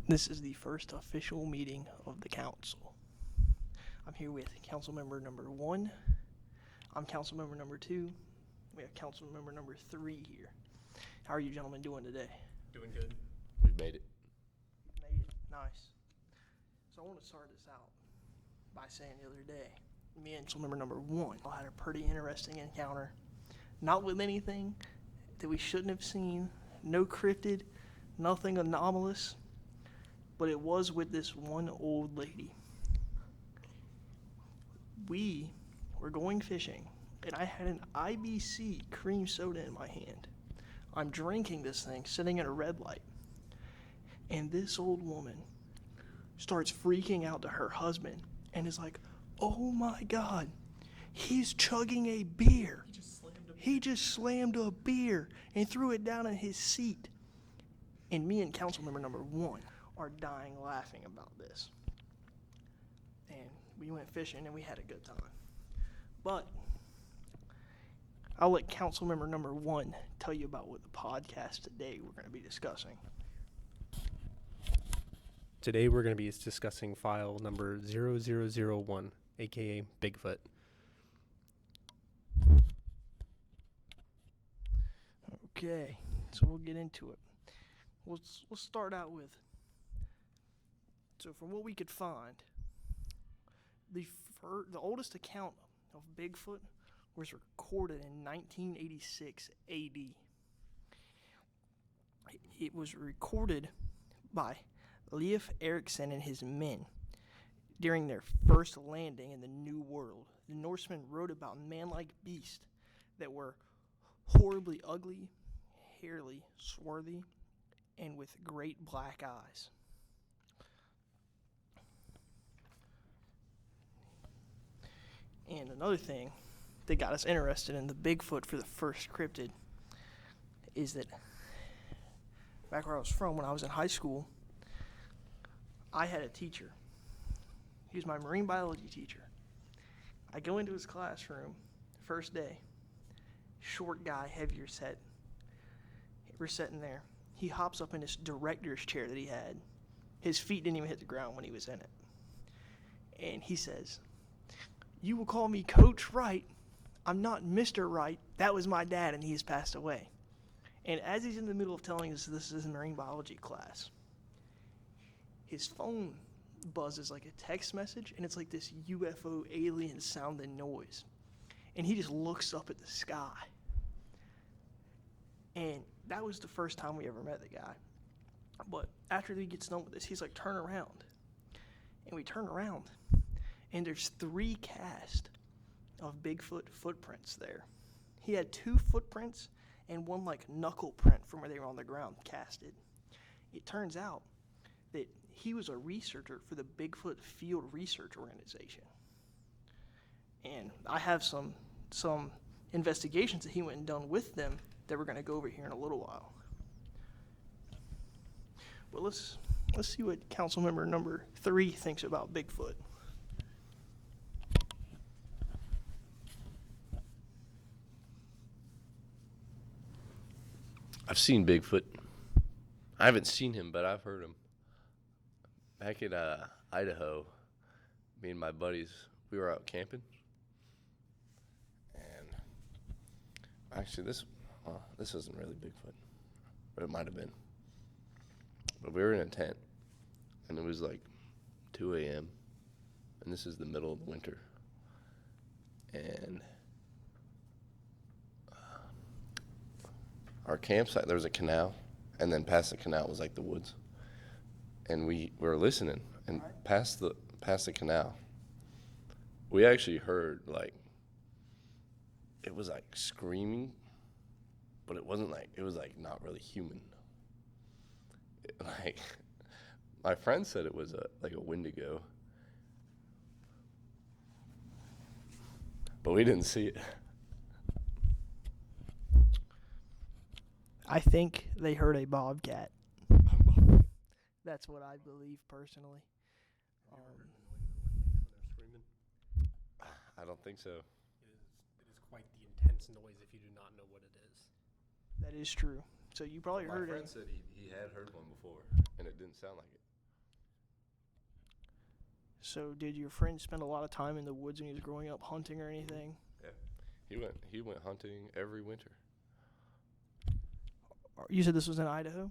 This is the first official meeting of the council. I'm here with council member number 1. I'm council member number 2. We have council member number 3 here. How are you gentlemen doing today? Doing good. We've made it. Made it. Nice. So I want to start this out by saying the other day, me and council member number 1 had a pretty interesting encounter. Not with anything that we shouldn't have seen. No cryptid, nothing anomalous. But it was with this one old lady. We were going fishing, and I had an IBC cream soda in my hand. I'm drinking this thing, sitting at a red light. And this old woman starts freaking out to her husband and is like, "Oh my God, he's chugging a beer. He just slammed a beer and threw it down in his seat." And me and council member number 1 are dying laughing about this. And we went fishing and we had a good time. But I'll let council member number 1 tell you about what the podcast today we're going to be discussing. Today we're going to be discussing file number 0001, aka Bigfoot. Okay, so we'll get into it. We'll start out with, so from what we could find, the oldest account of Bigfoot was recorded in 1986 AD. It was recorded by Leif Erikson and his men during their first landing in the New World. The Norsemen wrote about man-like beasts that were horribly ugly, hairly, swarthy, and with great black eyes. And another thing that got us interested in the Bigfoot for the first cryptid is that back where I was from, when I was in high school, I had a teacher. He was my marine biology teacher. I go into his classroom, first day, short guy, heavier set. We're sitting there. He hops up in this director's chair that he had. His feet didn't even hit the ground when he was in it. And he says, "You will call me Coach Wright. I'm not Mr. Wright. That was my dad, and he has passed away." And as he's in the middle of telling us this is a marine biology class, his phone buzzes like a text message, and it's like this UFO alien sounding noise. And he just looks up at the sky. And that was the first time we ever met the guy. But after he gets done with this, he's like, "Turn around." And we turn around, and there's 3 casts of Bigfoot footprints there. He had 2 footprints and 1 like knuckle print from where they were on the ground casted. It turns out that he was a researcher for the Bigfoot Field Research Organization. And I have some investigations that he went and done with them that we're going to go over here in a little while. Well, let's see what council member number 3 thinks about Bigfoot. I've seen Bigfoot. I haven't seen him, but I've heard him. Back in Idaho, me and my buddies, we were out camping. And actually, this isn't really Bigfoot, but it might have been. But we were in a tent, and it was like 2 a.m., and this is the middle of the winter. And our campsite, there was a canal, and then past the canal was like the woods. And we were listening, and past the canal, we actually heard like, it was like screaming, but it wasn't like, it was like not really human. Like, my friend said it was like a Wendigo, but we didn't see it. I think they heard a bobcat. That's what I believe personally. I don't think so. It is quite the intense noise if you do not know what it is. That is true. So you probably heard My it. friend said he had heard one before, and it didn't sound like it. So did your friend spend a lot of time in the woods when he was growing up hunting or anything? Yeah. He went hunting every winter. You said this was in Idaho?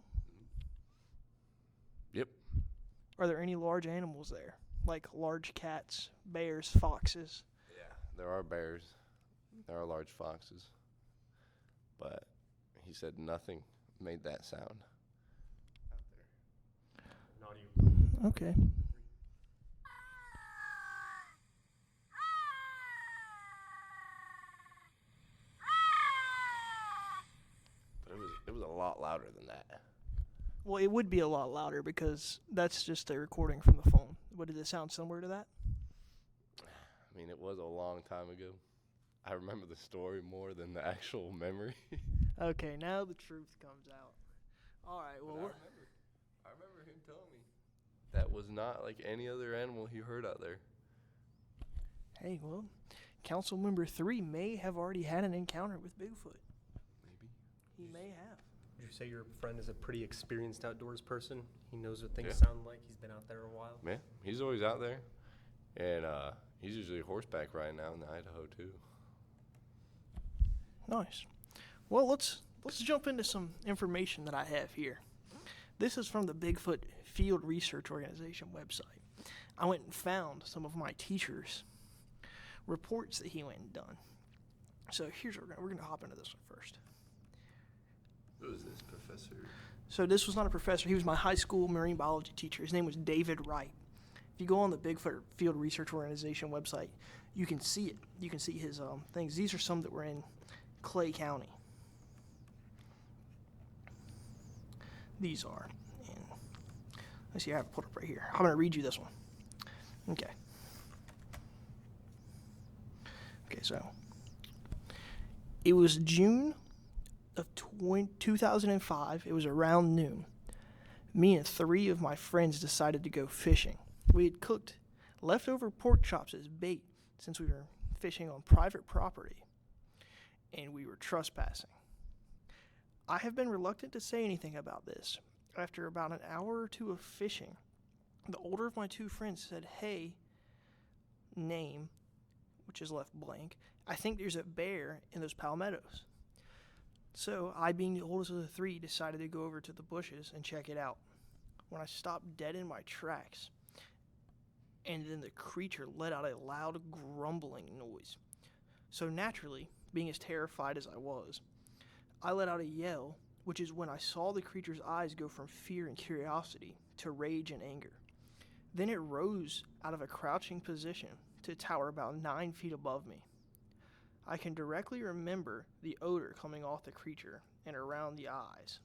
Yep. Are there any large animals there? Like large cats, bears, foxes? Yeah. There are bears. There are large foxes. But he said nothing made that sound out there. Not even. Okay. But it was a lot louder than that. Well, it would be a lot louder because that's just a recording from the phone. What, did it sound similar to that? I mean, it was a long time ago. I remember the story more than the actual memory. Okay, now the truth comes out. All right, But well, I remember him telling me that was not like any other animal he heard out there. hey, well, Council Member 3 may have already had an encounter with Bigfoot. Maybe. He may have. Would you say your friend is a pretty experienced outdoors person? He knows what things Yeah. sound like. He's been out there a while. Man, he's always out there. And he's usually horseback riding out in Idaho, too. Nice. Well, let's jump into some information that I have here. This is from the Bigfoot Field Research Organization website. I went and found some of my teachers' reports that he went and done. So here's what we're gonna hop into this one first. Who is this, Professor? So this was not a professor. He was my high school marine biology teacher. His name was David Wright. If you go on the Bigfoot Field Research Organization website, you can see it. You can see his things. These are some that were in Clay County. These are. And let's see, I have it pulled up right here. I'm going to read you this one. Okay. Okay, so it was June of 2005. It was around noon. Me and 3 of my friends decided to go fishing. We had cooked leftover pork chops as bait since we were fishing on private property, and we were trespassing. I have been reluctant to say anything about this. After about an hour or 2 of fishing, the older of my 2 friends said, "Hey, name," which is left blank, "I think there's a bear in those palmettos." So I, being the oldest of the 3, decided to go over to the bushes and check it out. When I stopped dead in my tracks, and then the creature let out a loud grumbling noise. So naturally, being as terrified as I was, I let out a yell, which is when I saw the creature's eyes go from fear and curiosity to rage and anger. Then it rose out of a crouching position to tower about 9 feet above me. I can directly remember the odor coming off the creature, and around the eyes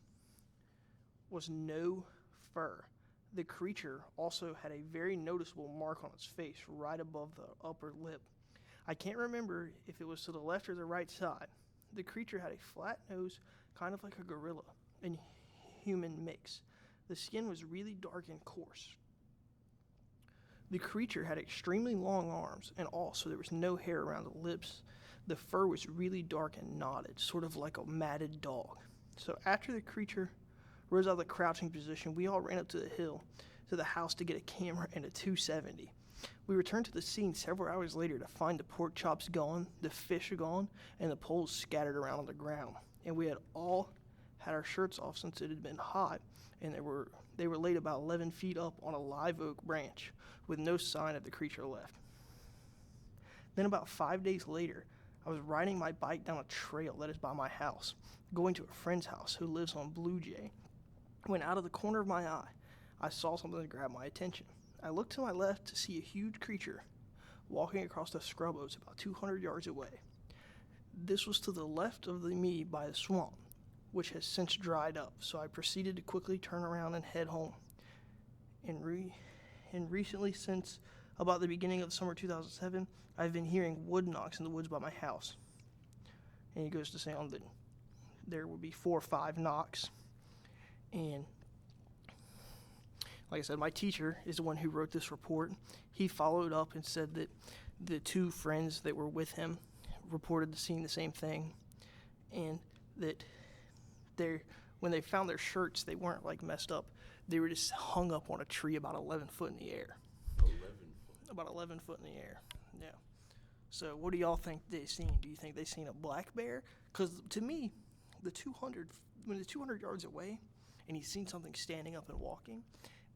was no fur. The creature also had a very noticeable mark on its face right above the upper lip. I can't remember if it was to the left or the right side. The creature had a flat nose, kind of like a gorilla, and human mix. The skin was really dark and coarse. The creature had extremely long arms and all, so there was no hair around the lips. The fur was really dark and knotted, sort of like a matted dog. So after the creature rose out of the crouching position, we all ran up to the hill to the house to get a camera and a 270. We returned to the scene several hours later to find the pork chops gone, the fish gone, and the poles scattered around on the ground. And we had all had our shirts off since it had been hot, and they were laid about 11 feet up on a live oak branch with no sign of the creature left. Then about 5 days later, I was riding my bike down a trail that is by my house, going to a friend's house who lives on Blue Jay. When out of the corner of my eye, I saw something that grabbed my attention. I looked to my left to see a huge creature walking across the scrub oaks about 200 yards away. This was to the left of me by the swamp, which has since dried up, so I proceeded to quickly turn around and head home. And recently, since about the beginning of summer 2007, I've been hearing wood knocks in the woods by my house. And he goes to say on that there would be 4 or 5 knocks. And like I said, my teacher is the one who wrote this report. He followed up and said that the 2 friends that were with him reported seeing the same thing, and that when they found their shirts, they weren't like messed up. They were just hung up on a tree about 11 foot in the air. 11 foot. About 11 foot in the air. Yeah. So what do y'all think they seen? Do you think they seen a black bear? Because to me, when the 200 yards away, and he's seen something standing up and walking,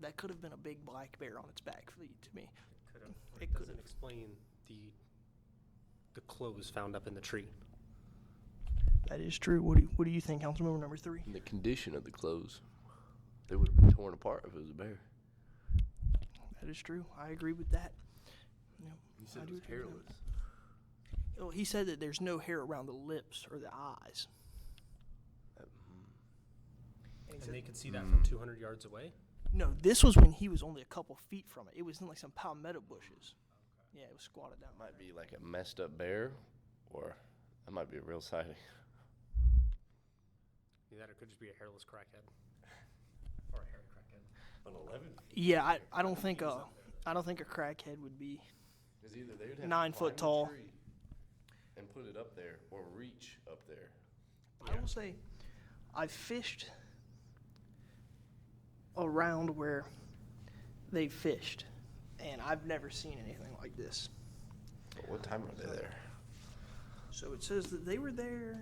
that could have been a big black bear on its back feet. To me, Could have. It It doesn't could've. explain the clothes found up in the tree. that is true. What do you think, Councilmember number 3? And the condition of the clothes, they would have been torn apart if it was a bear. That is true. I agree with that. Yep. You I said it do was agree with that. hairless. Well, he said that there's no hair around the lips or the eyes. And he And said, they could see that from 200 yards away? no, this was when he was only a couple feet from it. It was in like some palmetto bushes. Yeah, it was squatted down. Might be like a messed up bear, or that might be a real sighting. That or it could just be a hairless crackhead. Or a hairy crackhead. On 11? Yeah, I don't think a crackhead would be. Because either they would have 9 to foot climb the tall. tree and put it up there, or reach up there. I will say, I fished around where they fished, and I've never seen anything like this. But what time were they there? So it says that they were there.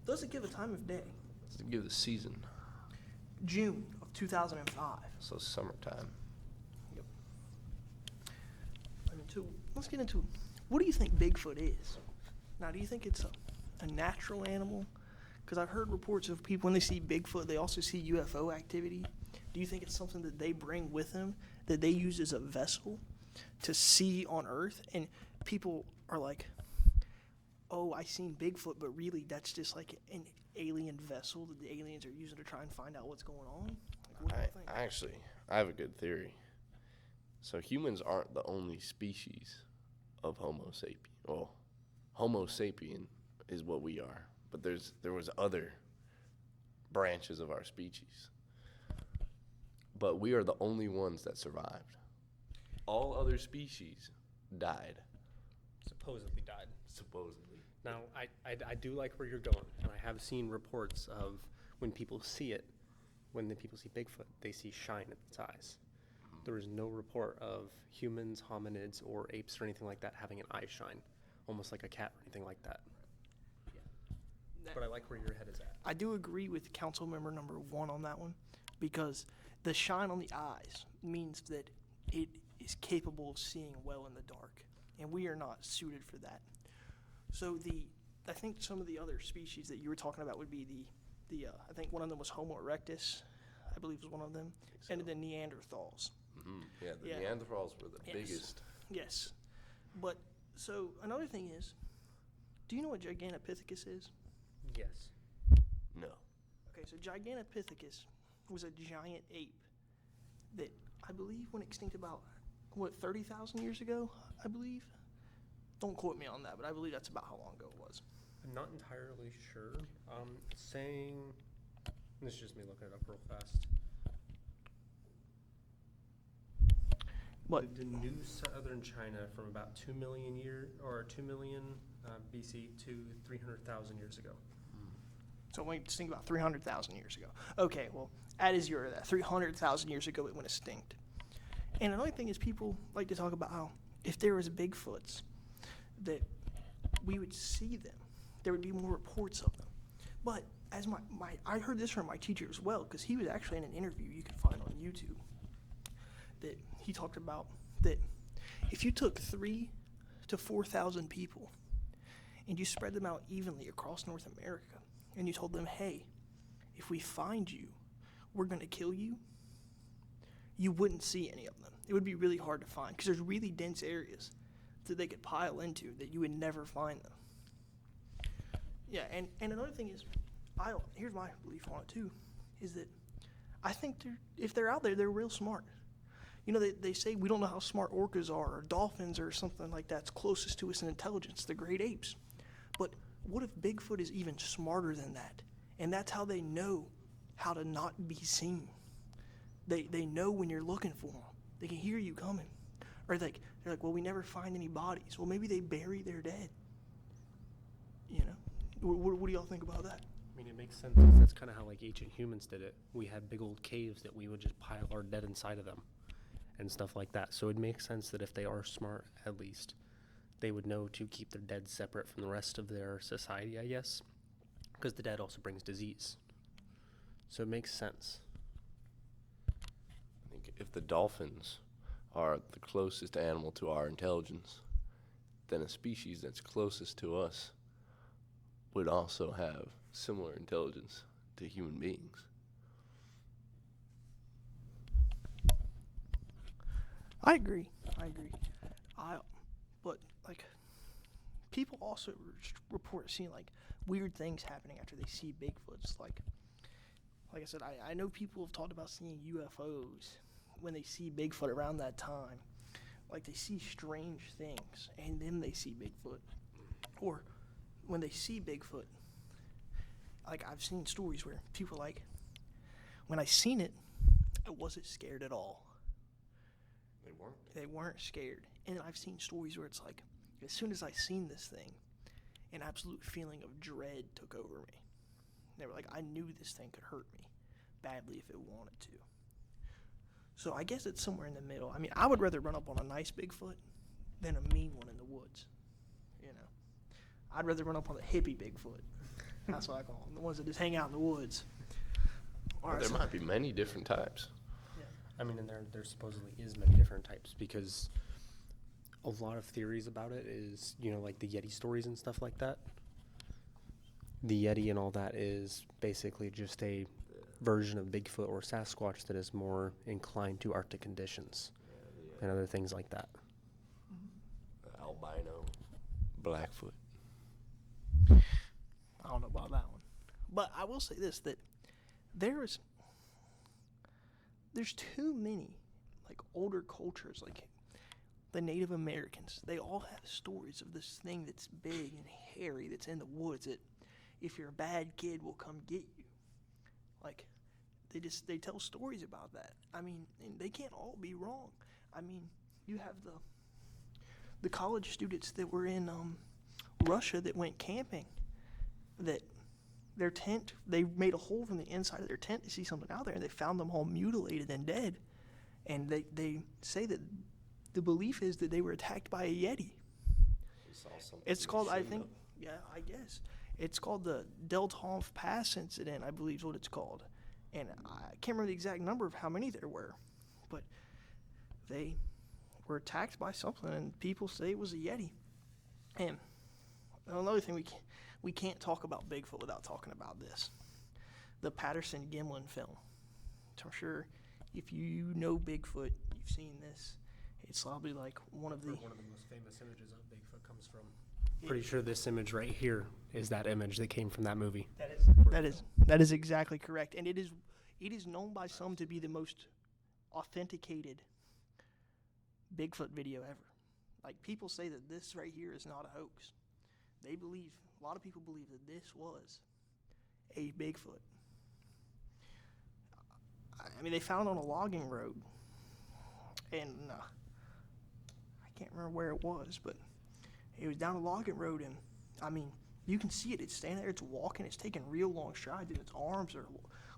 Doesn't give a time of day. To give the season, June of 2005. so summertime. Yep. Let's get into what do you think Bigfoot is? Now, do you think it's a natural animal? Because I've heard reports of people when they see Bigfoot, they also see UFO activity. Do you think it's something that they bring with them, that they use as a vessel to see on Earth? And people are like, oh, I seen Bigfoot, but really that's just like an alien vessel that the aliens are using to try and find out what's going on? Like, what do you think? I have a good theory. So humans aren't the only species of Homo sapien. Well, Homo sapien is what we are, but there was other branches of our species. But we are the only ones that survived. All other species died, Supposedly died. supposedly. Now, I do like where you're going, and I have seen reports of when people see it, when the people see Bigfoot, they see shine in its eyes. There is no report of humans, hominids, or apes or anything like that having an eye shine, almost like a cat or anything like that. But I like where your head is at. I do agree with council member number 1 on that one, because the shine on the eyes means that it is capable of seeing well in the dark, and we are not suited for that. So I think some of the other species that you were talking about would be I think one of them was Homo erectus, I believe was one of them, and the Neanderthals. Yeah, the Yeah. Neanderthals were the Yes. biggest. Yes, but so another thing is, do you know what Gigantopithecus is? Yes. No. Okay, so Gigantopithecus was a giant ape that I believe went extinct about, 30,000 years ago, I believe? Don't quote me on that, but I believe that's about how long ago it was. I'm not entirely sure. Saying, this is just me looking it up real fast. But The New Southern China from about 2 million BC to 300,000 years ago. so we just think about 300,000 years ago. Okay, well, add a zero to that. 300,000 years ago it went extinct. And another thing is people like to talk about how if there was Bigfoots, that we would see them. There would be more reports of them. But as I heard this from my teacher as well, because he was actually in an interview you can find on YouTube, that he talked about that if you took 3,000 to 4,000 people and you spread them out evenly across North America, and you told them, hey, if we find you, we're going to kill you, you wouldn't see any of them. It would be really hard to find because there's really dense areas that they could pile into that you would never find them. Yeah, and another thing is, here's my belief on it too, is that I think if they're out there, they're real smart. You know, they say we don't know how smart orcas are, or dolphins, or something like that's closest to us in intelligence, the great apes. But what if Bigfoot is even smarter than that? And that's how they know how to not be seen. They know when you're looking for them. They can hear you coming. Or they're like, well, we never find any bodies. Well, maybe they bury their dead. You know? What do y'all think about that? I mean, it makes sense. 'Cause that's kind of how like ancient humans did it. We had big old caves that we would just pile our dead inside of them. and stuff like that. So it makes sense that if they are smart, at least, they would know to keep their dead separate from the rest of their society, I guess, because the dead also brings disease. So it makes sense. I think if the dolphins are the closest animal to our intelligence, then a species that's closest to us would also have similar intelligence to human beings. I agree. But like, people also report seeing like weird things happening after they see Bigfoots. Like I said, I know people have talked about seeing UFOs when they see Bigfoot around that time. Like they see strange things, and then they see Bigfoot. Or when they see Bigfoot, like I've seen stories where people are like, when I seen it, I wasn't scared at all. They weren't scared. And I've seen stories where it's like, as soon as I seen this thing, an absolute feeling of dread took over me. They were like, I knew this thing could hurt me badly if it wanted to. So I guess it's somewhere in the middle. I mean, I would rather run up on a nice Bigfoot than a mean one in the woods. You know, I'd rather run up on the hippie Bigfoot. That's what I call them, the ones that just hang out in the woods. There might be many different types. I mean, and there supposedly is many different types, because a lot of theories about it is, you know, like the Yeti stories and stuff like that. The Yeti and all that is basically just a version of Bigfoot or Sasquatch that is more inclined to Arctic conditions and other things like that. Albino, Blackfoot. I don't know about that one. But I will say this, that there's too many like older cultures, like the Native Americans. They all have stories of this thing that's big and hairy that's in the woods that if you're a bad kid will come get you. Like they tell stories about that. I mean, and they can't all be wrong. I mean, you have the college students that were in Russia that went camping, that their tent, they made a hole from the inside of their tent to see something out there, and they found them all mutilated and dead. And they say that the belief is that they were attacked by a Yeti. It's called, I think, I guess. It's called the Deltonf Pass incident, I believe is what it's called. And I can't remember the exact number of how many there were, but they were attacked by something, and people say it was a Yeti. And another thing, we can't talk about Bigfoot without talking about this. The Patterson-Gimlin film. So I'm sure if you know Bigfoot, you've seen this. It's probably like one of the most famous images of Bigfoot comes from. Pretty sure this image right here is that image that came from that movie. That is exactly correct, and it is known by some to be the most authenticated Bigfoot video ever. Like, people say that this right here is not a hoax. A lot of people believe that this was a Bigfoot. I mean, they found it on a logging road, and I can't remember where it was, but it was down a logging road, and I mean, you can see it. It's standing there, it's walking, it's taking real long strides, and its arms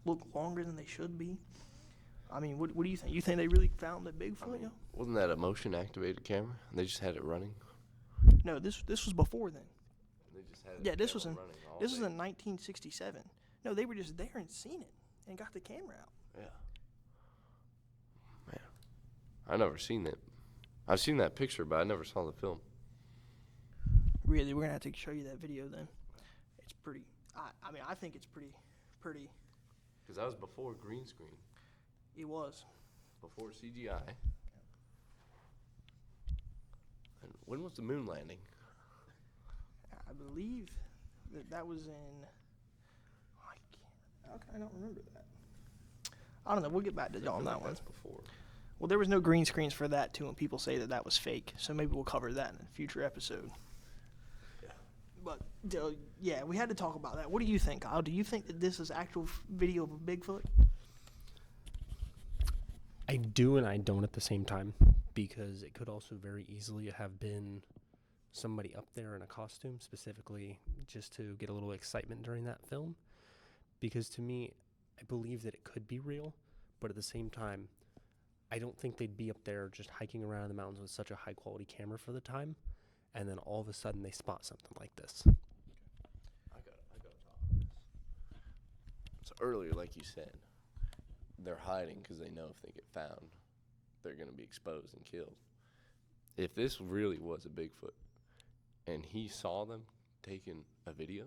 look longer than they should be. I mean, what do you think? You think they really found the Bigfoot? Wasn't that a motion activated camera? And they just had it running? No, this was before then. They just had This was in 1967. No, they were just there and seen it and got the camera out. Yeah. Man, I never seen it. I've seen that picture, but I never saw the film. Really, we're gonna have to show you that video then. It's pretty. I mean, I think it's pretty. Because that was before green screen. It was. Before CGI. And when was the moon landing? I believe that was in. I don't remember that. I don't know. We'll get back to you on that one. That's before. Well, there was no green screens for that too, and people say that was fake. So maybe we'll cover that in a future episode. Yeah. But yeah, we had to talk about that. What do you think, Kyle? Do you think that this is actual video of a Bigfoot? I do and I don't at the same time, because it could also very easily have been somebody up there in a costume, specifically just to get a little excitement during that film. Because to me, I believe that it could be real, but at the same time, I don't think they'd be up there just hiking around in the mountains with such a high quality camera for the time, and then all of a sudden they spot something like this. I got to talk on this. So earlier, like you said, they're hiding because they know if they get found, they're going to be exposed and killed. If this really was a Bigfoot and he saw them taking a video,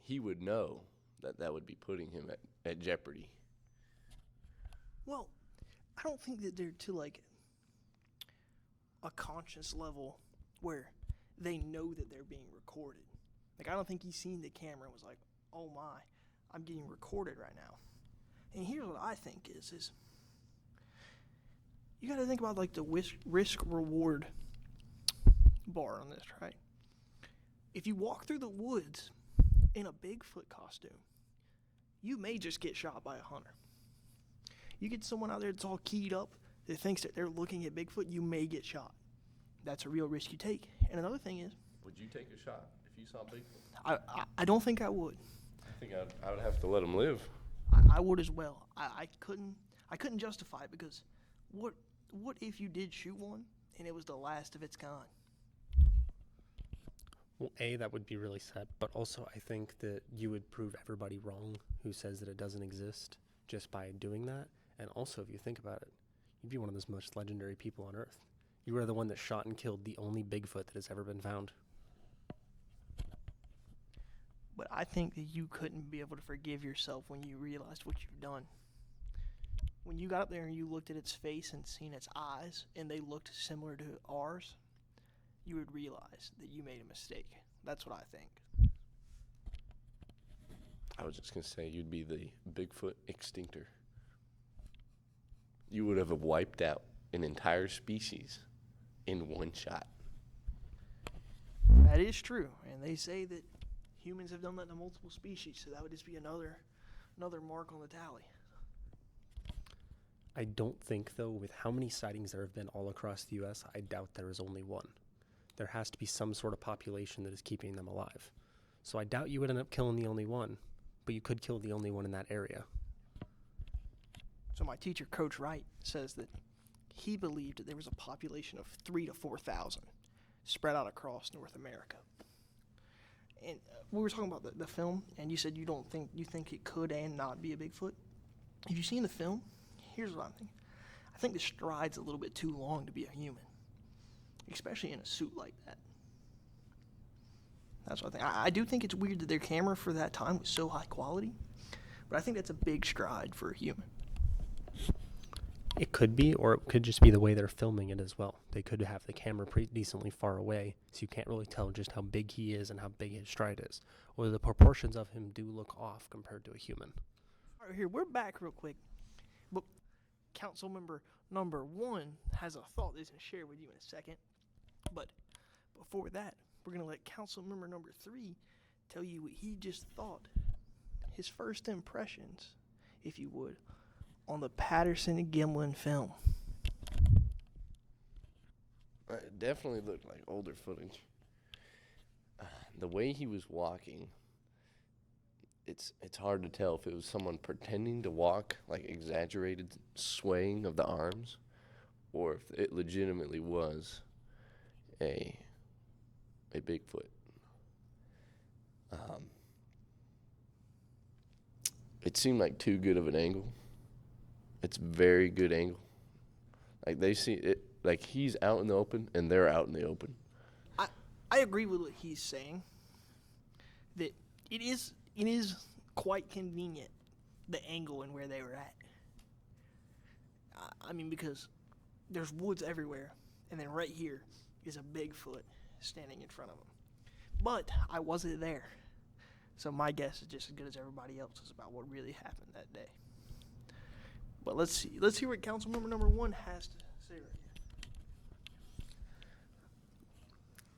he would know that that would be putting him at jeopardy. Well, I don't think that they're to like a conscious level where they know that they're being recorded. Like, I don't think he's seen the camera and was like, oh my, I'm getting recorded right now. And here's what I think is you got to think about like the risk reward bar on this, right? If you walk through the woods in a Bigfoot costume, you may just get shot by a hunter. You get someone out there that's all keyed up that thinks that they're looking at Bigfoot, you may get shot. That's a real risk you take. And another thing is, Would you take a shot if you saw Bigfoot? I don't think I would. I think I would have to let him live. I would as well. I couldn't justify it because what if you did shoot one and it was the last of its kind? Well, A, that would be really sad, but also I think that you would prove everybody wrong who says that it doesn't exist just by doing that. And also, if you think about it, you'd be one of those most legendary people on Earth. You are the one that shot and killed the only Bigfoot that has ever been found. But I think that you couldn't be able to forgive yourself when you realized what you've done. When you got up there and you looked at its face and seen its eyes and they looked similar to ours, you would realize that you made a mistake. That's what I think. I was just going to say you'd be the Bigfoot extinctor. You would have wiped out an entire species in one shot. That is true. And they say that humans have done that to multiple species, so that would just be another mark on the tally. I don't think, though, with how many sightings there have been all across the U.S., I doubt there is only one. There has to be some sort of population that is keeping them alive. So I doubt you would end up killing the only one, but you could kill the only one in that area. So my teacher, Coach Wright, says that he believed that there was a population of 3,000 to 4,000 spread out across North America. And we were talking about the film, and you said you think it could and not be a Bigfoot. Have you seen the film? Here's what I'm thinking. I think the stride's a little bit too long to be a human, especially in a suit like that. That's what I think. I do think it's weird that their camera for that time was so high quality, but I think that's a big stride for a human. It could be, or it could just be the way they're filming it as well. They could have the camera pretty decently far away, so you can't really tell just how big he is and how big his stride is. Or the proportions of him do look off compared to a human. All right, here, we're back real quick. But council member number 1 has a thought that he's going to share with you in a second. But before that, we're going to let council member number 3 tell you what he just thought. His first impressions, if you would, on the Patterson and Gimlin film. It definitely looked like older footage. The way he was walking, it's hard to tell if it was someone pretending to walk, like exaggerated swaying of the arms, or if it legitimately was a Bigfoot. It seemed like too good of an angle. It's very good angle. Like they see it, like he's out in the open and they're out in the open. I agree with what he's saying. That it is quite convenient, the angle and where they were at. I mean, because there's woods everywhere, and then right here is a Bigfoot standing in front of them. But I wasn't there, so my guess is just as good as everybody else's about what really happened that day. But let's see. Let's hear what council member number 1 has to say right here.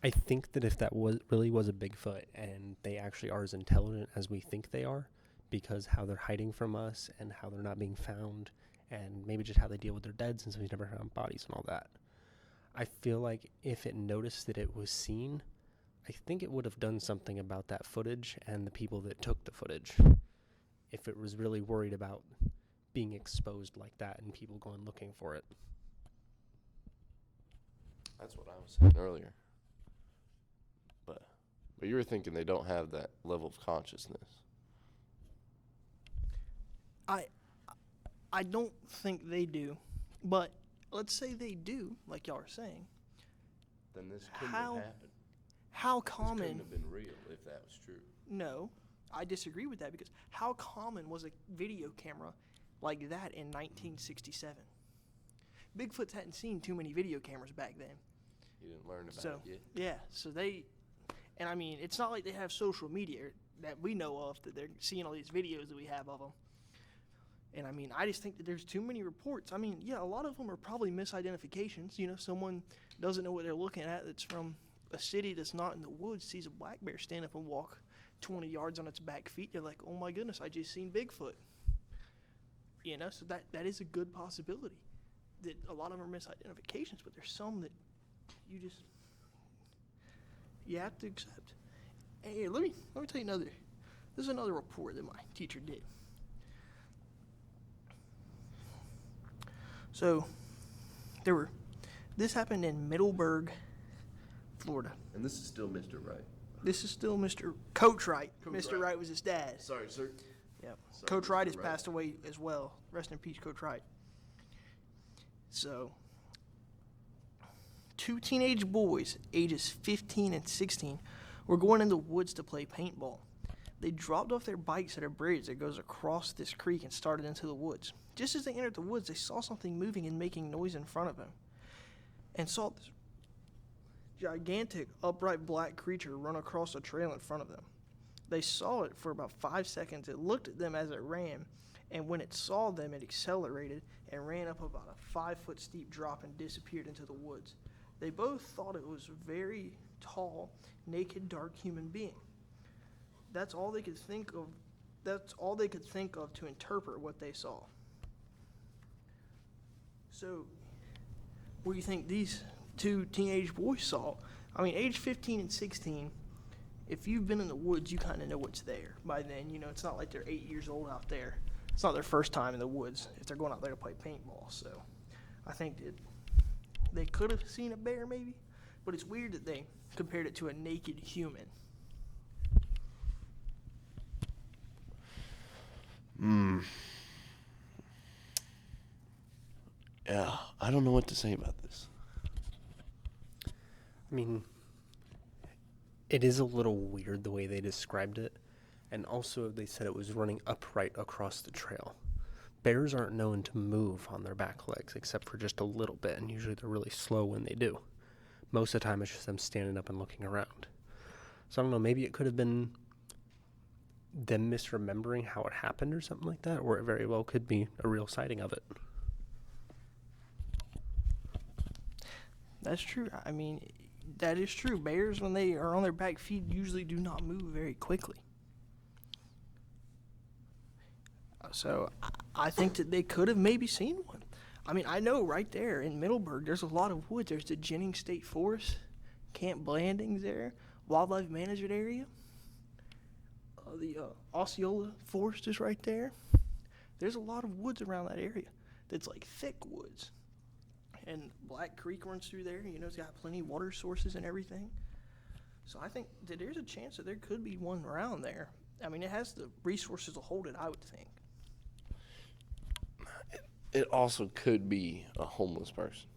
I think that if that really was a Bigfoot and they actually are as intelligent as we think they are, because how they're hiding from us and how they're not being found, and maybe just how they deal with their dead since we've never found bodies and all that, I feel like if it noticed that it was seen, I think it would have done something about that footage and the people that took the footage. If it was really worried about being exposed like that and people going looking for it. That's what I was saying earlier. But you were thinking they don't have that level of consciousness. I don't think they do, but let's say they do, like y'all are saying. Then this couldn't How- have happened. How This common? couldn't have been real if that was true. No, I disagree with that because how common was a video camera like that in 1967? Bigfoots hadn't seen too many video cameras back then. You didn't learn about So, it yet. yeah, so and I mean, it's not like they have social media that we know of that they're seeing all these videos that we have of them. And I mean, I just think that there's too many reports. I mean, yeah, a lot of them are probably misidentifications. You know, someone doesn't know what they're looking at that's from a city that's not in the woods, sees a black bear stand up and walk 20 yards on its back feet. They're like, oh my goodness, I just seen Bigfoot. You know, so that is a good possibility. That a lot of them are misidentifications, but there's some that you have to accept. Hey, let me tell you this is another report that my teacher did. So, this happened in Middleburg, Florida. And this is still Mr. Wright. This is still Mr. Coach Wright. Coach Mr. Wright. Wright was his dad. Sorry, sir. Yep. Sorry, Coach Mr. Wright has Wright. passed away as well. Rest in peace, Coach Wright. So, 2 teenage boys, ages 15 and 16, were going in the woods to play paintball. They dropped off their bikes at a bridge that goes across this creek and started into the woods. Just as they entered the woods, they saw something moving and making noise in front of them, and saw this gigantic, upright black creature run across a trail in front of them. They saw it for about 5 seconds. It looked at them as it ran, and when it saw them, it accelerated and ran up about a 5-foot steep drop and disappeared into the woods. They both thought it was a very tall, naked, dark human being. That's all they could think of. That's all they could think of to interpret what they saw. So, what do you think these 2 teenage boys saw? I mean, age 15 and 16, if you've been in the woods, you kind of know what's there by then. You know, it's not like they're 8 years old out there. It's not their first time in the woods if they're going out there to play paintball. So, I think that they could have seen a bear maybe, but it's weird that they compared it to a naked human. Yeah, I don't know what to say about this. I mean, it is a little weird the way they described it. And also, they said it was running upright across the trail. Bears aren't known to move on their back legs except for just a little bit, and usually they're really slow when they do. Most of the time, it's just them standing up and looking around. So I don't know, maybe it could have been them misremembering how it happened or something like that, or it very well could be a real sighting of it. That's true. I mean, that is true. Bears, when they are on their back feet, usually do not move very quickly. So I think that they could have maybe seen one. I mean, I know right there in Middleburg, there's a lot of woods. There's the Jennings State Forest, Camp Blandings there, Wildlife Management Area. The Osceola Forest is right there. There's a lot of woods around that area that's like thick woods. And Black Creek runs through there. You know, it's got plenty of water sources and everything. So I think that there's a chance that there could be one around there. I mean, it has the resources to hold it, I would think. It also could be a homeless person.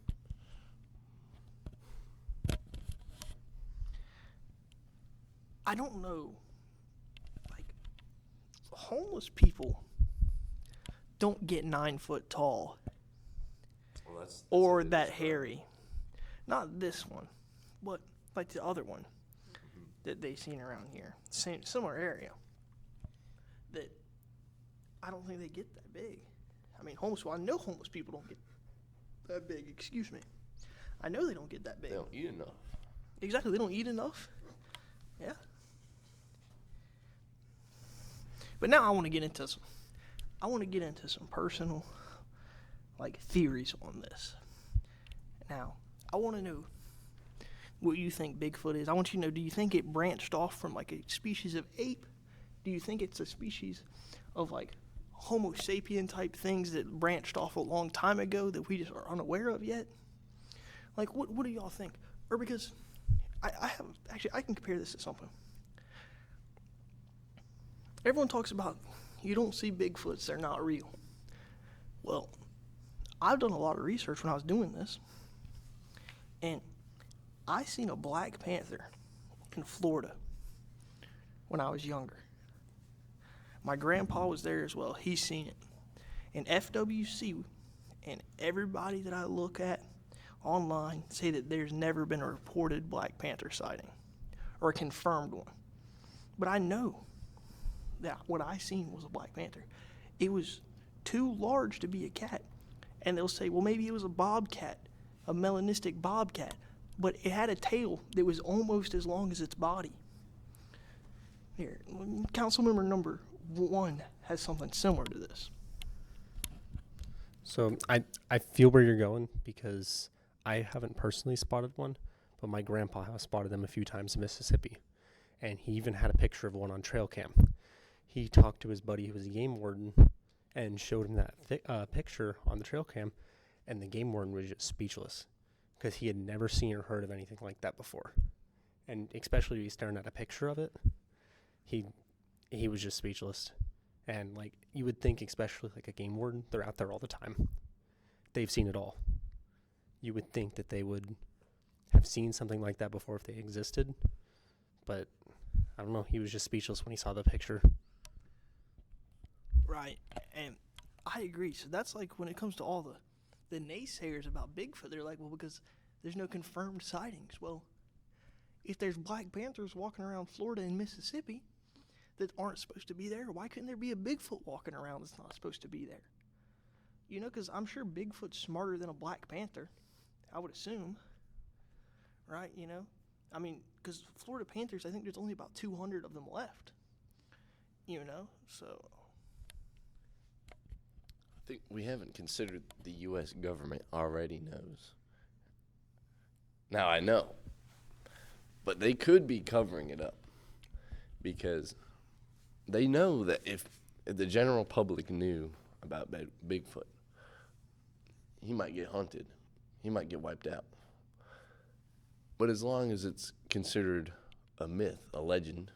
I don't know. Like, homeless people don't get 9 foot tall Well, that's or that hairy. Not this one, but like the other one that they seen around here. Similar area. That I don't think they get that big. I mean, I know homeless people don't get that big. Excuse me. I know they don't get that big. They don't eat enough. Exactly, they don't eat enough. Yeah. But now I want to get into some personal, like, theories on this. Now, I want to know what you think Bigfoot is. I want you to know, do you think it branched off from, like, a species of ape? Do you think it's a species of, like, Homo sapien type things that branched off a long time ago that we just are unaware of yet? Like, what do y'all think? Or because I can compare this to something. Everyone talks about you don't see Bigfoots, they're not real. Well, I've done a lot of research when I was doing this, and I seen a black panther in Florida when I was younger. My grandpa was there as well. He's seen it. And FWC and everybody that I look at online say that there's never been a reported black panther sighting or a confirmed one. But I know that what I seen was a black panther. It was too large to be a cat. And they'll say, well, maybe it was a bobcat, a melanistic bobcat. But it had a tail that was almost as long as its body. Here, council member number 1 has something similar to this. So I feel where you're going because I haven't personally spotted one, but my grandpa has spotted them a few times in Mississippi. And he even had a picture of one on trail cam. He talked to his buddy who was a game warden and showed him that picture on the trail cam, and the game warden was just speechless because he had never seen or heard of anything like that before. And especially when he's staring at a picture of it, he was just speechless. And like you would think, especially like a game warden, they're out there all the time. They've seen it all. You would think that they would have seen something like that before if they existed. But I don't know, he was just speechless when he saw the picture. Right, and I agree. So that's like when it comes to all the naysayers about Bigfoot, they're like, well, because there's no confirmed sightings. Well, if there's black panthers walking around Florida and Mississippi that aren't supposed to be there, why couldn't there be a Bigfoot walking around that's not supposed to be there? You know, because I'm sure Bigfoot's smarter than a black panther, I would assume. Right, you know? I mean, because Florida panthers, I think there's only about 200 of them left. You know, so... I think we haven't considered the U.S. government already knows. Now, I know. But they could be covering it up. Because they know that if the general public knew about Bigfoot, he might get hunted. He might get wiped out. But as long as it's considered a myth, a legend,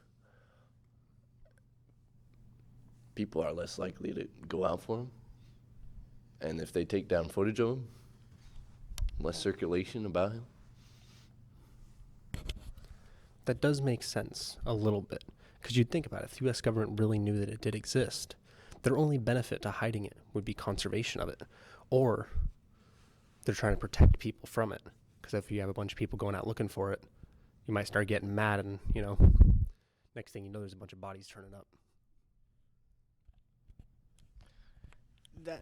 people are less likely to go out for him. And if they take down footage of him, less circulation about him. That does make sense a little bit. Because you'd think about it, if the U.S. government really knew that it did exist, their only benefit to hiding it would be conservation of it. Or they're trying to protect people from it. Because if you have a bunch of people going out looking for it, you might start getting mad and, you know, next thing you know, there's a bunch of bodies turning up.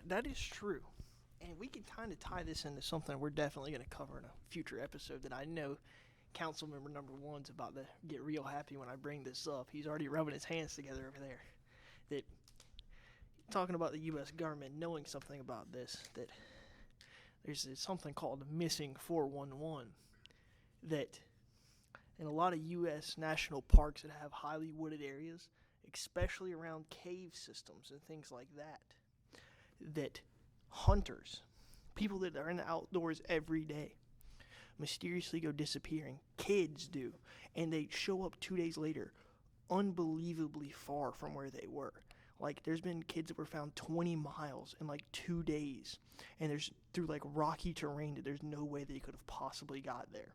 That is true. And we can kind of tie this into something we're definitely going to cover in a future episode that I know council member number 1's about to get real happy when I bring this up. He's already rubbing his hands together over there. That talking about the U.S. government knowing something about this, that there's something called missing 411 that in a lot of U.S. national parks that have highly wooded areas, especially around cave systems and things like that, that hunters, people that are in the outdoors every day, mysteriously go disappearing. Kids do. And they show up 2 days later unbelievably far from where they were. Like, there's been kids that were found 20 miles in, like, 2 days. And there's through, like, rocky terrain that there's no way they could have possibly got there.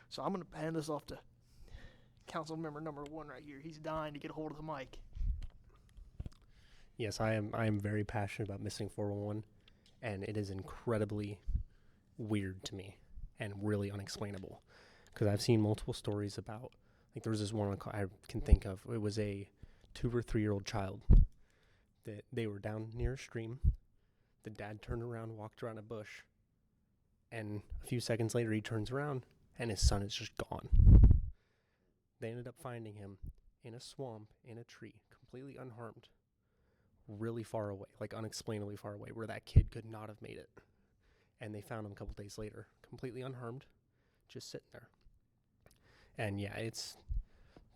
So I'm going to hand this off to council member number 1 right here. He's dying to get a hold of the mic. Yes, I am very passionate about missing 411, and it is incredibly weird to me and really unexplainable. Because I've seen multiple stories about, like there was this one I can think of. It was a 2 or 3 year old child that they were down near a stream. The dad turned around, walked around a bush, and a few seconds later he turns around and his son is just gone. They ended up finding him in a swamp, in a tree, completely unharmed, really far away, like unexplainably far away, where that kid could not have made it. And they found him a couple days later, completely unharmed, just sitting there. And yeah,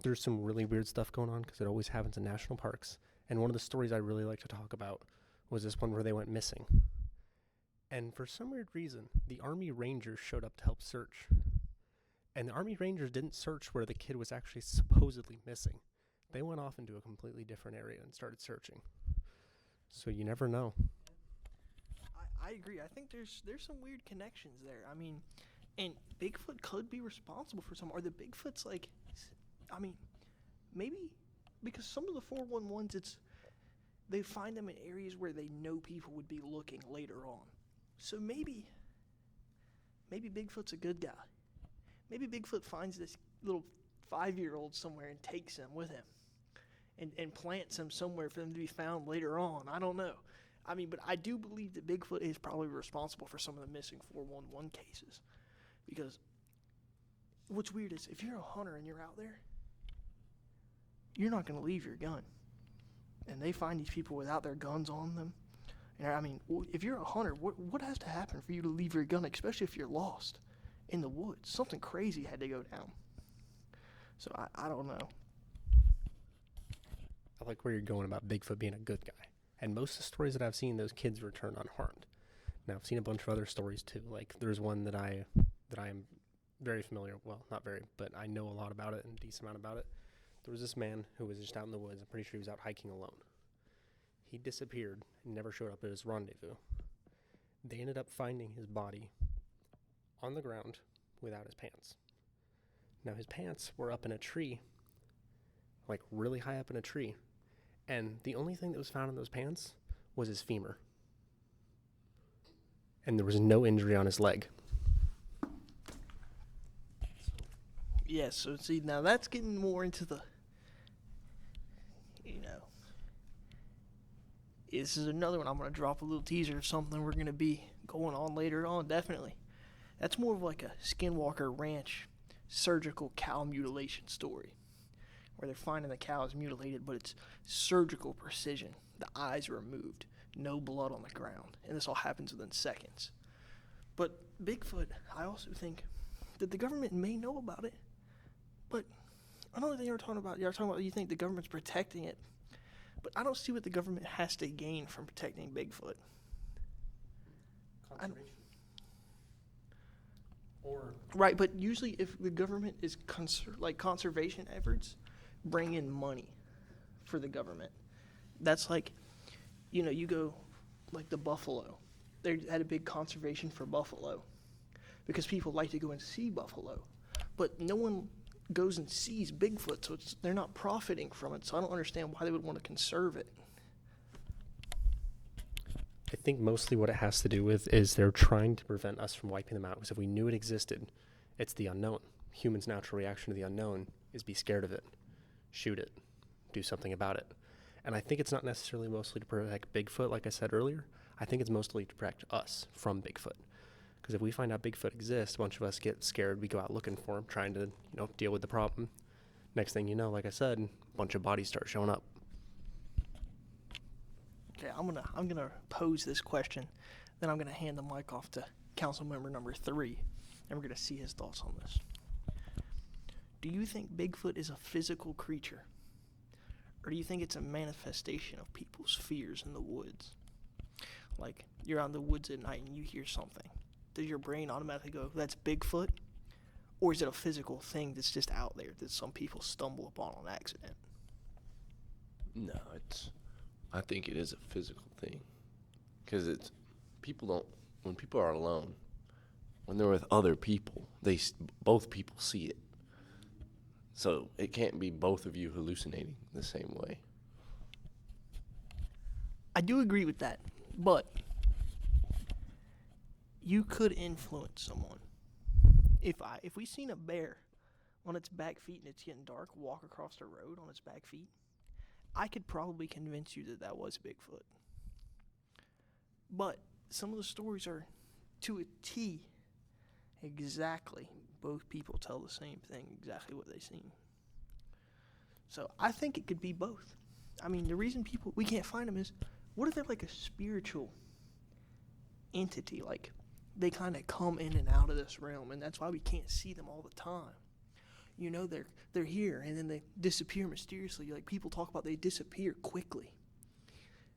there's some really weird stuff going on because it always happens in national parks. And one of the stories I really like to talk about was this one where they went missing. And for some weird reason, the Army Rangers showed up to help search. And the Army Rangers didn't search where the kid was actually supposedly missing. They went off into a completely different area and started searching. So you never know. I agree. I think there's some weird connections there. I mean, and Bigfoot could be responsible for some. Or the Bigfoot's like, I mean, maybe because some of the 411s, they find them in areas where they know people would be looking later on. So maybe Bigfoot's a good guy. Maybe Bigfoot finds this little 5-year-old somewhere and takes him with him and plants him somewhere for them to be found later on. I don't know. I mean, but I do believe that Bigfoot is probably responsible for some of the missing 411 cases. Because what's weird is if you're a hunter and you're out there, you're not going to leave your gun. And they find these people without their guns on them. And I mean, if you're a hunter, what has to happen for you to leave your gun, especially if you're lost in the woods? Something crazy had to go down. So I don't know. I like where you're going about Bigfoot being a good guy. And most of the stories that I've seen, those kids return unharmed. Now, I've seen a bunch of other stories too. Like there's one that I am very familiar, well, not very, but I know a lot about it and a decent amount about it. There was this man who was just out in the woods. I'm pretty sure he was out hiking alone. He disappeared and never showed up at his rendezvous. They ended up finding his body on the ground without his pants. Now, his pants were up in a tree, like really high up in a tree. And the only thing that was found in those pants was his femur. And there was no injury on his leg. Yes, so see, now that's getting more into the, this is another one. I'm going to drop a little teaser of something we're going to be going on later on, definitely. That's more of like a Skinwalker Ranch surgical cow mutilation story, where they're finding the cows mutilated, but it's surgical precision. The eyes are removed, no blood on the ground, and this all happens within seconds. But Bigfoot, I also think that the government may know about it, but another thing you're talking about, you think the government's protecting it, but I don't see what the government has to gain from protecting Bigfoot. Conservation. Or Right, but usually if the government is conservation efforts bring in money for the government. That's like, you go like the buffalo. They had a big conservation for buffalo because people like to go and see buffalo, but no one goes and sees Bigfoot, so they're not profiting from it. So I don't understand why they would want to conserve it. I think mostly what it has to do with is they're trying to prevent us from wiping them out. Because if we knew it existed, it's the unknown. Humans' natural reaction to the unknown is be scared of it, shoot it, do something about it. And I think it's not necessarily mostly to protect Bigfoot, like I said earlier. I think it's mostly to protect us from Bigfoot. Because if we find out Bigfoot exists, a bunch of us get scared. We go out looking for him, trying to, deal with the problem. Next thing you know, like I said, a bunch of bodies start showing up. Okay, I'm gonna pose this question, then I'm gonna hand the mic off to council member number 3, and we're gonna see his thoughts on this. Do you think Bigfoot is a physical creature, or do you think it's a manifestation of people's fears in the woods? Like, you're out in the woods at night and you hear something. Does your brain automatically go, that's Bigfoot? Or is it a physical thing that's just out there that some people stumble upon on accident? No, I think it is a physical thing. Because when people are alone, when they're with other people, both people see it. So it can't be both of you hallucinating the same way. I do agree with that, but you could influence someone. If we seen a bear on its back feet and it's getting dark walk across the road on its back feet, I could probably convince you that was Bigfoot. But some of the stories are to a T exactly. Both people tell the same thing, exactly what they seen. So I think it could be both. I mean, the reason we can't find them is, what if they're like a spiritual entity? Like, they kind of come in and out of this realm, and that's why we can't see them all the time. you know they're here, and then they disappear mysteriously. Like people talk about, they disappear quickly.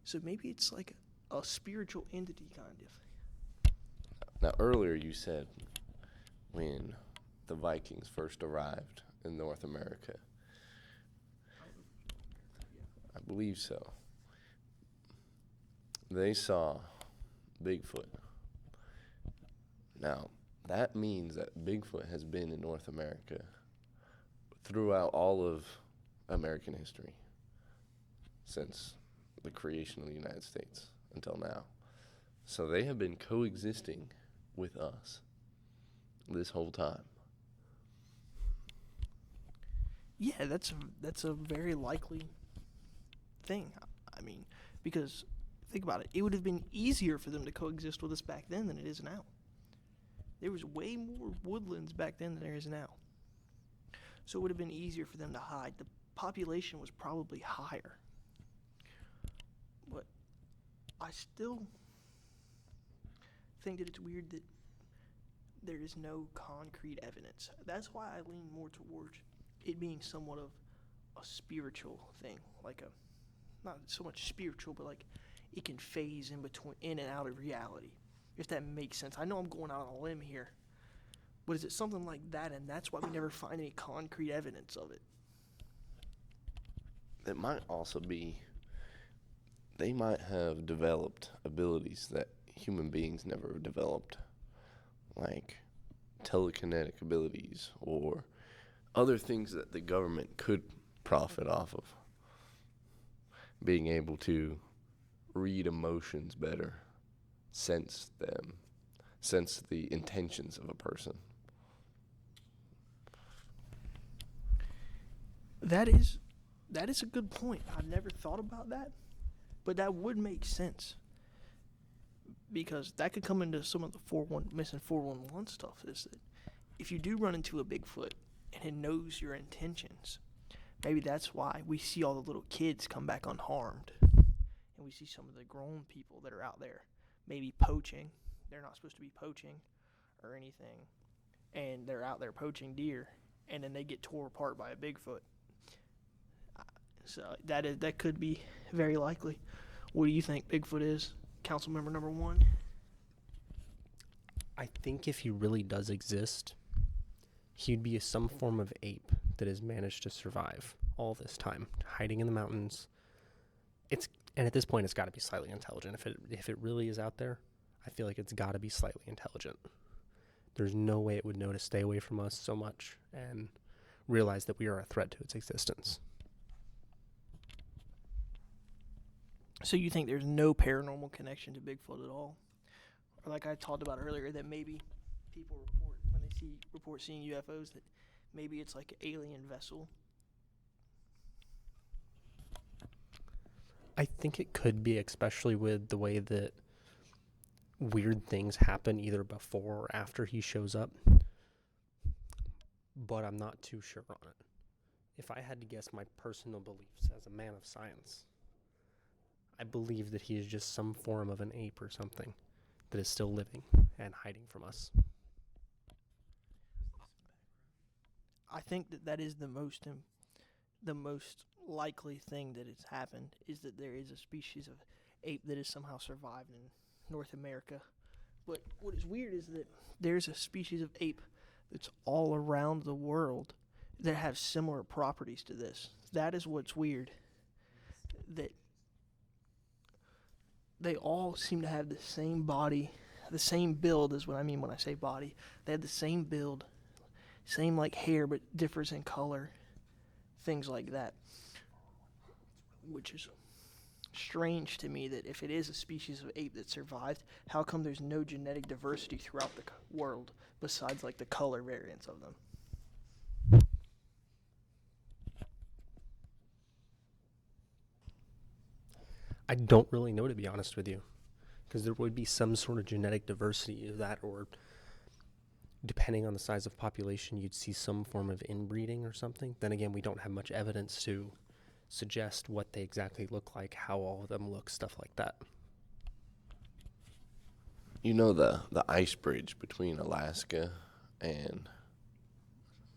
So maybe it's like a spiritual entity, kind of. Now, earlier you said when the Vikings first arrived in North America. I believe so. They saw Bigfoot. Now, that means that Bigfoot has been in North America throughout all of American history since the creation of the United States until now. So they have been coexisting with us this whole time. Yeah, that's a very likely thing. I mean, because think about it, it would have been easier for them to coexist with us back then than it is now. There was way more woodlands back then than there is now. So it would have been easier for them to hide. The population was probably higher. But I still think that it's weird that there is no concrete evidence. That's why I lean more towards it being somewhat of a spiritual thing, like not so much spiritual, but like it can phase in and out of reality, if that makes sense. I know I'm going out on a limb here, but is it something like that, and that's why we never find any concrete evidence of it? It might also be they might have developed abilities that human beings never developed, like telekinetic abilities or other things that the government could profit off of. Being able to read emotions better, sense them, sense the intentions of a person. That is a good point. I've never thought about that, but that would make sense, because that could come into some of the missing 411 stuff. Is that if you do run into a Bigfoot and it knows your intentions, maybe that's why we see all the little kids come back unharmed, and we see some of the grown people that are out there maybe poaching. They're not supposed to be poaching or anything, and they're out there poaching deer, and then they get tore apart by a Bigfoot. So that could be very likely. What do you think Bigfoot is, council member number 1? I think if he really does exist, he'd be some form of ape that has managed to survive all this time, hiding in the mountains. And at this point, it's got to be slightly intelligent. If it really is out there, I feel like it's got to be slightly intelligent. There's no way it would know to stay away from us so much and realize that we are a threat to its existence. So you think there's no paranormal connection to Bigfoot at all? Or like I talked about earlier, that maybe people report when they report seeing UFOs, that maybe it's like an alien vessel? I think it could be, especially with the way that weird things happen either before or after he shows up. But I'm not too sure on it. If I had to guess my personal beliefs as a man of science, I believe that he is just some form of an ape or something that is still living and hiding from us. I think that is the most likely thing that has happened, is that there is a species of ape that has somehow survived in North America. But what is weird is that there's a species of ape that's all around the world that have similar properties to this. That is what's weird. That they all seem to have the same body, the same build is what I mean when I say body. They have the same build, same like hair, but differs in color, things like that. Which is strange to me, that if it is a species of ape that survived, how come there's no genetic diversity throughout the world besides like the color variants of them? I don't really know, to be honest with you, because there would be some sort of genetic diversity of that, or depending on the size of population, you'd see some form of inbreeding or something. Then again, we don't have much evidence to suggest what they exactly look like, how all of them look, stuff like that. You know the ice bridge between Alaska and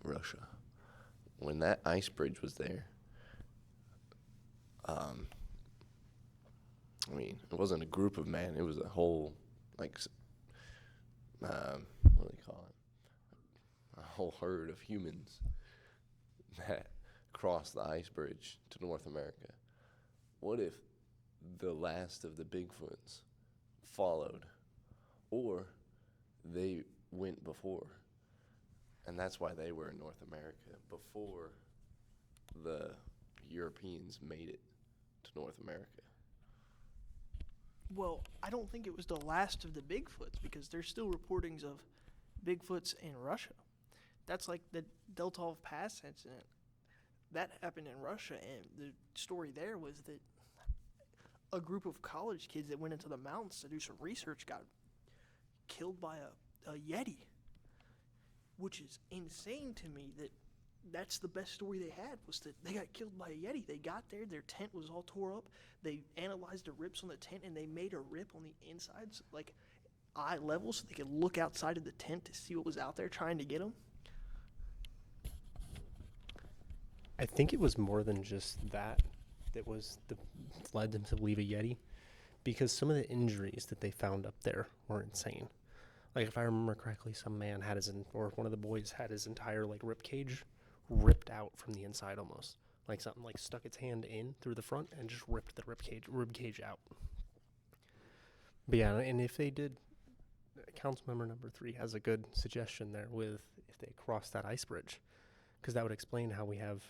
Russia. when that ice bridge was there, I mean, it wasn't a group of men. It was a whole, like, what do they call it? A whole herd of humans that crossed the ice bridge to North America. What if the last of the Bigfoots followed, or they went before? And that's why they were in North America before the Europeans made it to North America. Well, I don't think it was the last of the Bigfoots because there's still reportings of Bigfoots in Russia. That's like the Deltov Pass incident. That happened in Russia, and the story there was that a group of college kids that went into the mountains to do some research got killed by a Yeti, which is insane to me that that's the best story they had, was that they got killed by a Yeti. They got there, their tent was all tore up. They analyzed the rips on the tent, and they made a rip on the insides, like eye level, so they could look outside of the tent to see what was out there trying to get them. I think it was more than just that led them to believe a Yeti, because some of the injuries that they found up there were insane. Like, if I remember correctly, some man had or one of the boys had his entire, like, rib cage ripped out from the inside almost. Like, something, like, stuck its hand in through the front and just ripped the rib cage out. But yeah, and if they did, council member number 3 has a good suggestion there with if they cross that ice bridge, because that would explain how we have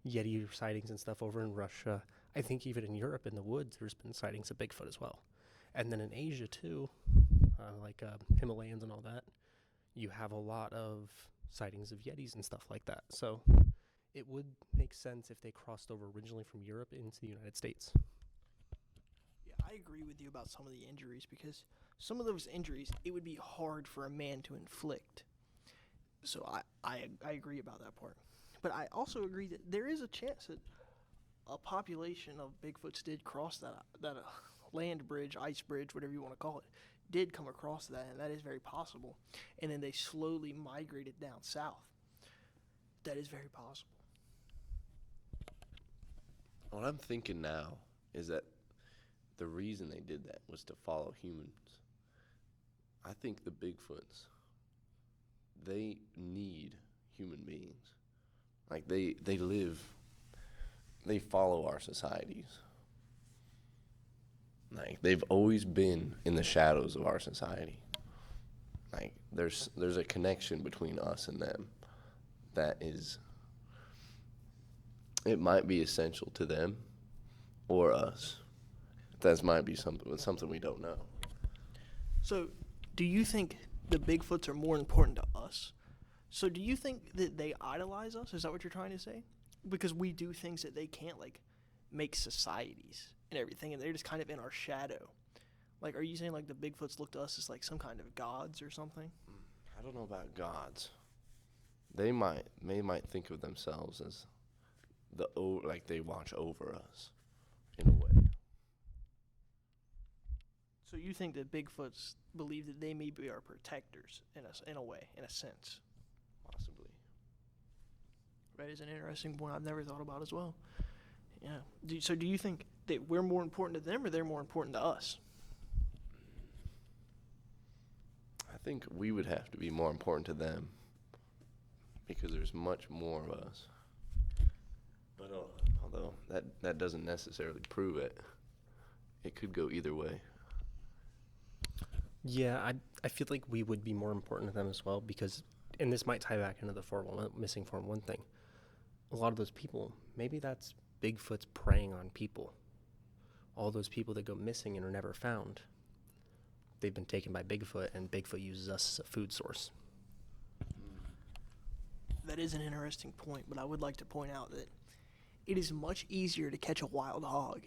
Yeti sightings and stuff over in Russia. I think even in Europe in the woods, there's been sightings of Bigfoot as well. And then in Asia too, like Himalayas and all that, you have a lot of sightings of Yetis and stuff like that. So it would make sense if they crossed over originally from Europe into the United States. Yeah, I agree with you about some of the injuries, because some of those injuries, it would be hard for a man to inflict. So I agree about that part. But I also agree that there is a chance that a population of Bigfoots did cross that land bridge, ice bridge, whatever you want to call it, did come across that, and that is very possible. And then they slowly migrated down south. That is very possible. What I'm thinking now is that the reason they did that was to follow humans. I think the Bigfoots, they need human beings. Like, they live, they follow our societies. Like, they've always been in the shadows of our society. Like, there's a connection between us and them that is, it might be essential to them or us. That might be something we don't know. So, do you think the Bigfoots are more important to us? So, do you think that they idolize us? Is that what you're trying to say? Because we do things that they can't, like, make societies and everything, and they're just kind of in our shadow. Like, are you saying, like, the Bigfoots look to us as, like, some kind of gods or something? I don't know about gods. They might think of themselves as like they watch over us in a way. So you think that Bigfoots believe that they may be our protectors in a way, in a sense? Possibly. That is an interesting point I've never thought about as well. Yeah. So do you think that we're more important to them, or they're more important to us? I think we would have to be more important to them because there's much more of us. But although that doesn't necessarily prove it, it could go either way. Yeah, I feel like we would be more important to them as well, because, and this might tie back into the missing 411 thing. A lot of those people, maybe that's Bigfoot's preying on people. All those people that go missing and are never found, they've been taken by Bigfoot, and Bigfoot uses us as a food source. That is an interesting point, but I would like to point out that it is much easier to catch a wild hog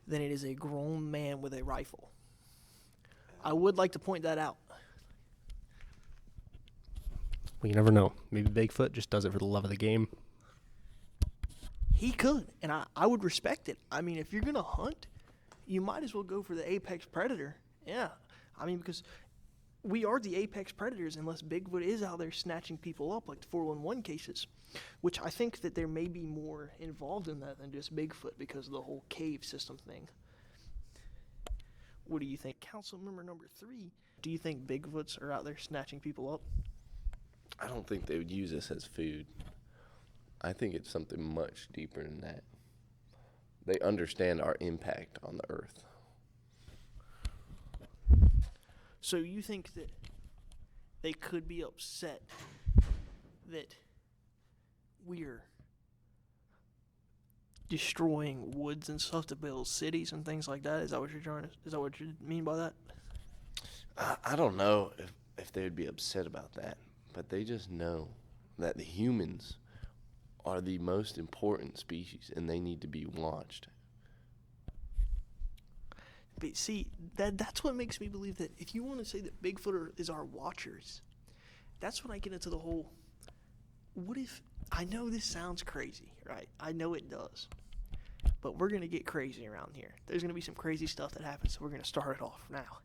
than it is a grown man with a rifle. I would like to point that out. Well, you never know. Maybe Bigfoot just does it for the love of the game. He could, and I would respect it. I mean, if you're going to hunt, you might as well go for the apex predator. Yeah. I mean, because we are the apex predators unless Bigfoot is out there snatching people up like the 411 cases, which I think that there may be more involved in that than just Bigfoot because of the whole cave system thing. What do you think? Council member number 3, do you think Bigfoots are out there snatching people up? I don't think they would use us as food. I think it's something much deeper than that. They understand our impact on the earth. So you think that they could be upset that we're destroying woods and stuff to build cities and things like that? Is that what you mean by that? I don't know if they would be upset about that, but they just know that the humans are the most important species and they need to be watched. But see, that's what makes me believe that if you want to say that Bigfoot is our watchers, that's when I get into the whole, what if, I know this sounds crazy, right? I know it does. But we're going to get crazy around here. There's going to be some crazy stuff that happens, so we're going to start it off now.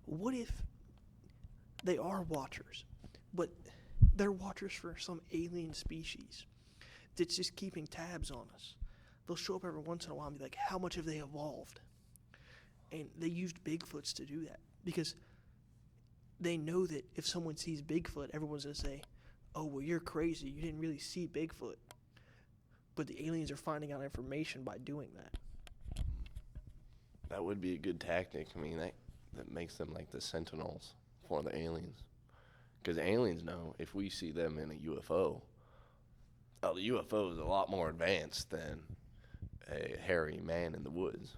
What if they are watchers, but they're watchers for some alien species that's just keeping tabs on us? They'll show up every once in a while and be like, how much have they evolved? And they used Bigfoots to do that because they know that if someone sees Bigfoot, everyone's going to say, oh, well, you're crazy. You didn't really see Bigfoot. But the aliens are finding out information by doing that. That would be a good tactic. I mean, that makes them like the sentinels for the aliens. Because aliens know if we see them in a UFO, the UFO is a lot more advanced than a hairy man in the woods.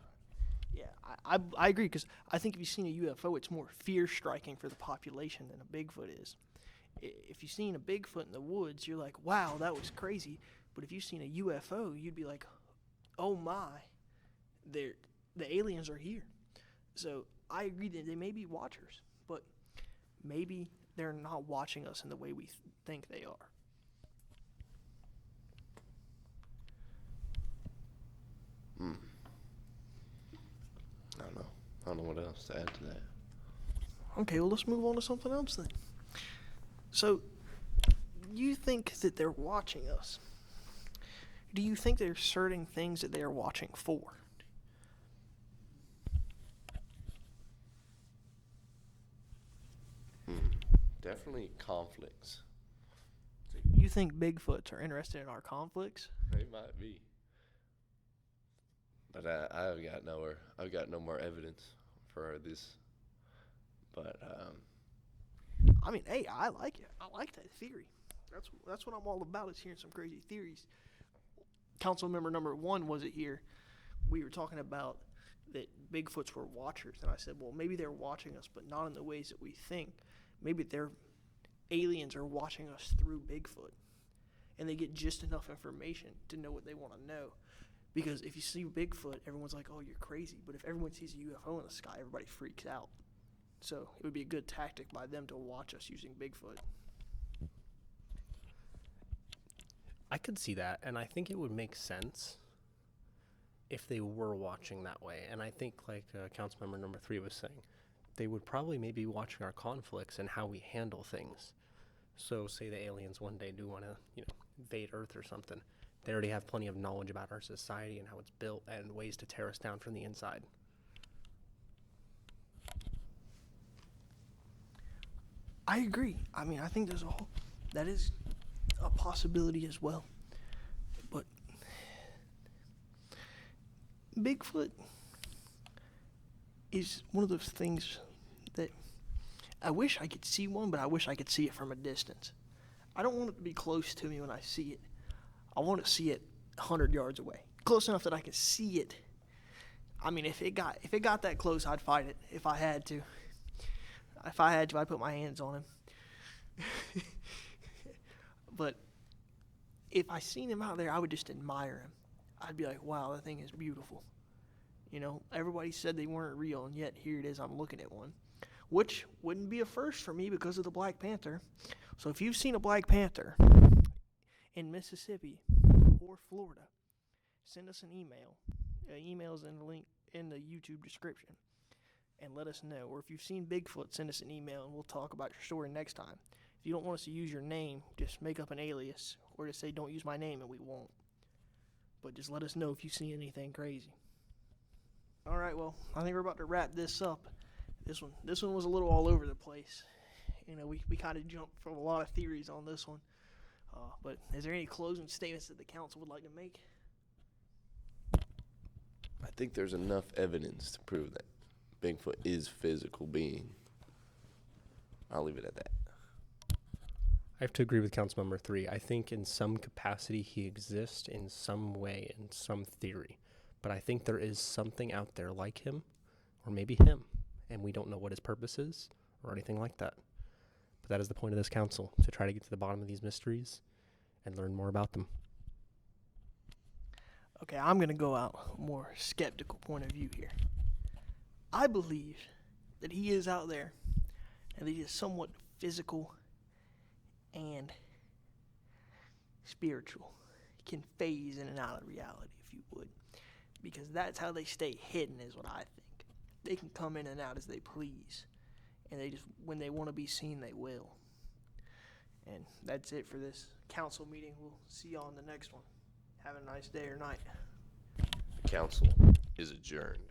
Yeah, I agree because I think if you've seen a UFO, it's more fear-striking for the population than a Bigfoot is. If you've seen a Bigfoot in the woods, you're like, wow, that was crazy. But if you've seen a UFO, you'd be like, oh my, the aliens are here. So I agree that they may be watchers, but maybe they're not watching us in the way we think they are. I don't know what else to add to that. Okay, well, let's move on to something else then. So, you think that they're watching us? Do you think there's certain things that they are watching for? Definitely conflicts. You think Bigfoots are interested in our conflicts? They might be. But I've got no more evidence for this. But I mean, hey, I like it. I like that theory. That's what I'm all about, is hearing some crazy theories. Council member number 1 wasn't here. We were talking about that Bigfoots were watchers, and I said, well, maybe they're watching us, but not in the ways that we think. Maybe their aliens are watching us through Bigfoot, and they get just enough information to know what they want to know. Because if you see Bigfoot, everyone's like, oh, you're crazy. But if everyone sees a UFO in the sky, everybody freaks out. So it would be a good tactic by them to watch us using Bigfoot. I could see that, and I think it would make sense if they were watching that way. And I think, like council member number 3 was saying, they would probably maybe be watching our conflicts and how we handle things. So say the aliens one day do want to, invade Earth or something. They already have plenty of knowledge about our society and how it's built and ways to tear us down from the inside. I agree. I mean, I think that is a possibility as well. But Bigfoot is one of those things that I wish I could see one, but I wish I could see it from a distance. I don't want it to be close to me when I see it. I want to see it 100 yards away, close enough that I can see it. I mean, if it got that close, I'd fight it if I had to. If I had to, I'd put my hands on him. But if I seen him out there, I would just admire him. I'd be like, wow, that thing is beautiful. Everybody said they weren't real, and yet here it is, I'm looking at one. Which wouldn't be a first for me because of the Black Panther. So if you've seen a Black Panther in Mississippi or Florida, send us an email. Email's in the link in the YouTube description. and let us know. Or if you've seen Bigfoot, send us an email and we'll talk about your story next time. If you don't want us to use your name, just make up an alias or just say don't use my name and we won't. But just let us know if you see anything crazy. All right, well, I think we're about to wrap this up. This one was a little all over the place. You know, we kind of jumped from a lot of theories on this one. But is there any closing statements that the council would like to make? I think there's enough evidence to prove that Bigfoot is physical being. I'll leave it at that. I have to agree with Councilmember 3. I think in some capacity he exists in some way, in some theory. But I think there is something out there like him, or maybe him, and we don't know what his purpose is or anything like that. But that is the point of this council, to try to get to the bottom of these mysteries and learn more about them. Okay, I'm going to go out a more skeptical point of view here. I believe that he is out there and that he is somewhat physical and spiritual. He can phase in and out of reality, if you would. Because that's how they stay hidden, is what I think. They can come in and out as they please. And they just, when they want to be seen, they will. And that's it for this council meeting. We'll see you on the next one. Have a nice day or night. The council is adjourned.